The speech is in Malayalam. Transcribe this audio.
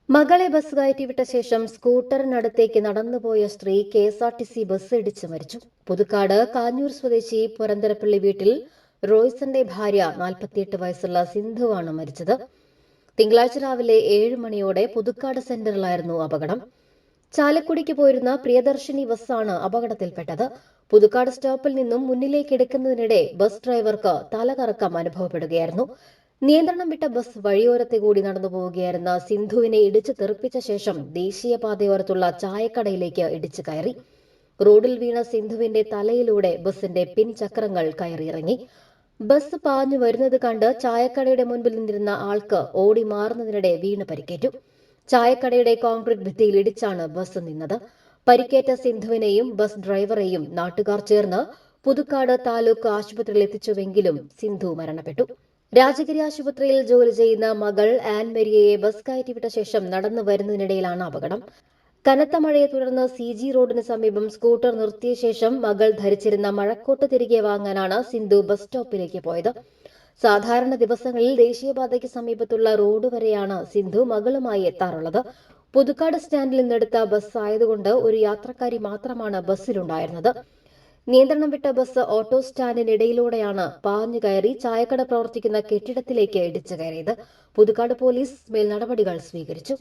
മകളെ ബസ് കയറ്റിവിട്ട ശേഷം സ്കൂട്ടറിനടുത്തേക്ക് നടന്നുപോയ സ്ത്രീ കെഎസ്ആർടിസി ബസ് ഇടിച്ച് മരിച്ചു. പുതുക്കാട് കാഞ്ഞൂർ സ്വദേശി പുരന്തരപ്പള്ളി വീട്ടിൽ റോയ്സന്റെ ഭാര്യ 48 വയസ്സുള്ള സിന്ധുവാണ് മരിച്ചത്. തിങ്കളാഴ്ച രാവിലെ 7 മണിയോടെ പുതുക്കാട് സെന്ററിലായിരുന്നു അപകടം. ചാലക്കുടിക്ക് പോയിരുന്ന പ്രിയദർശിനി ബസ്സാണ് അപകടത്തിൽപ്പെട്ടത്. പുതുക്കാട് സ്റ്റോപ്പിൽ നിന്നും മുന്നിലേക്ക് എടുക്കുന്നതിനിടെ ബസ് ഡ്രൈവർക്ക് തലകറക്കം അനുഭവപ്പെടുകയായിരുന്നു. നിയന്ത്രണം വിട്ട ബസ് വഴിയോരത്തെ കൂടി നടന്നു പോവുകയായിരുന്ന സിന്ധുവിനെ ഇടിച്ചു തെറിപ്പിച്ച ശേഷം ദേശീയപാതയോരത്തുള്ള ചായക്കടയിലേക്ക് ഇടിച്ചു കയറി. റോഡിൽ വീണ സിന്ധുവിന്റെ തലയിലൂടെ ബസിന്റെ പിൻചക്രങ്ങൾ കയറിയിറങ്ങി. ബസ് പാഞ്ഞു വരുന്നത് കണ്ട് ചായക്കടയുടെ മുൻപിൽ നിന്നിരുന്ന ആൾക്ക് ഓടി മാറുന്നതിനിടെ വീണ് പരിക്കേറ്റു. ചായക്കടയുടെ കോൺക്രീറ്റ് ഭിത്തിയിൽ ഇടിച്ചാണ് ബസ് നിന്നത്. പരിക്കേറ്റ സിന്ധുവിനെയും ബസ് ഡ്രൈവറെയും നാട്ടുകാർ ചേർന്ന് പുതുക്കാട് താലൂക്ക് ആശുപത്രിയിൽ എത്തിച്ചുവെങ്കിലും സിന്ധു മരണപ്പെട്ടു. രാജഗിരി ആശുപത്രിയിൽ ജോലി ചെയ്യുന്ന മകൾ ആൻ മെരിയയെ ബസ് കയറ്റിവിട്ട ശേഷം നടന്നു വരുന്നതിനിടയിലാണ് അപകടം. കനത്ത മഴയെ തുടർന്ന് CG റോഡിന് സമീപം സ്കൂട്ടർ നിർത്തിയ ശേഷം മകൾ ധരിച്ചിരുന്ന മഴക്കോട്ട് തിരികെ വാങ്ങാനാണ് സിന്ധു ബസ് സ്റ്റോപ്പിലേക്ക് പോയത്. സാധാരണ ദിവസങ്ങളിൽ ദേശീയപാതയ്ക്ക് സമീപത്തുള്ള റോഡ് വരെയാണ് സിന്ധു മകളുമായി എത്താറുള്ളത്. പുതുക്കാട് സ്റ്റാൻഡിൽ നിന്നെടുത്ത ബസ് ആയതുകൊണ്ട് ഒരു യാത്രക്കാരി മാത്രമാണ് ബസ്സിലുണ്ടായിരുന്നത്. നിയന്ത്രണം വിട്ട ബസ് ഓട്ടോ സ്റ്റാൻഡിനിടയിലൂടെയാണ് പാഞ്ഞു കയറി ചായക്കട പ്രവർത്തിക്കുന്ന കെട്ടിടത്തിലേക്ക് ഇടിച്ചു കയറിയത്. പുതുക്കാട് പോലീസ് മേൽ നടപടികൾ സ്വീകരിച്ചു.